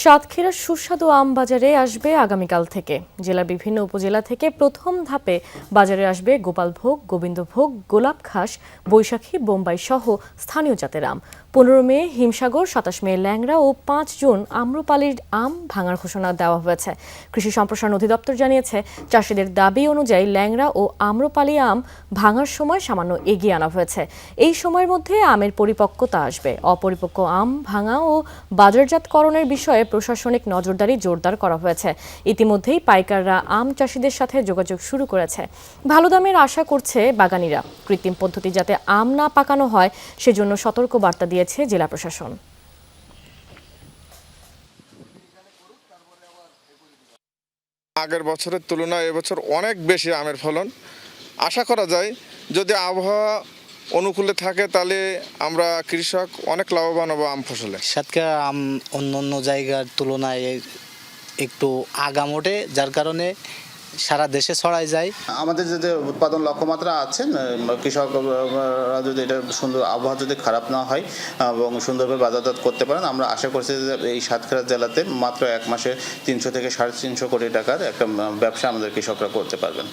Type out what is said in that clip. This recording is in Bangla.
সাতক্ষীরার সুস্বাদু আম বাজারে আসবে আগামীকাল থেকে। জেলার বিভিন্ন উপজেলা থেকে প্রথম ধাপে বাজারে আসবে গোপালভোগ, গোবিন্দভোগ, গোলাপ ঘাস, বৈশাখী, বোম্বাই সহ স্থানীয় জাতের আম। 15 মে হিমসাগর, 27 মে ল্যাংড়া ও 5 জুন আম্রপালির আম ভাঙার ঘোষণা দেওয়া হয়েছে। কৃষি সম্প্রসারণ অধিদপ্তর জানিয়েছে, চাষিদের দাবি অনুযায়ী ল্যাংড়া ও আম্রপালি আম ভাঙার সময় সামান্য এগিয়ে আনা হয়েছে। এই সময়ের মধ্যে আমের পরিপক্কতা আসবে। অপরিপক্ক আম ভাঙা ও বাজারজাতকরণের বিষয়ে প্রশাসনিক নজরদারি জোরদার করা হয়েছে। ইতিমধ্যেই পাইকাররা আম চাষিদের সাথে যোগাযোগ শুরু করেছে। ভালো দামের আশা করছে বাগানীরা। কৃত্রিম পদ্ধতি যাতে আম না পাকানো হয় সেজন্য সতর্ক বার্তা দিয়েছে জেলা প্রশাসন। আগের বছরের তুলনায় এবছর অনেক বেশি আমের ফলন আশা করা যায়। যদি আবহাওয়া অনুকূলে থাকে তাহলে আমরা কৃষক অনেক লাভবান হব আম ফসলে। সাতক্ষীরা আম অন্য জায়গার তুলনায় একটু আগাম ওঠে, যার কারণে সারা দেশে ছড়ায় যায়। আমাদের যদি উৎপাদন লক্ষ্যমাত্রা আছে, কৃষকরা যদি এটা সুন্দর আবহাওয়া যদি খারাপ না হয় এবং সুন্দরভাবে বাজারজাত করতে পারেন, আমরা আশা করছি যে এই সাতক্ষীরা জেলাতে মাত্র এক মাসে 300 থেকে 350 কোটি টাকার একটা ব্যবসা আমাদের কৃষকরা করতে পারবেন।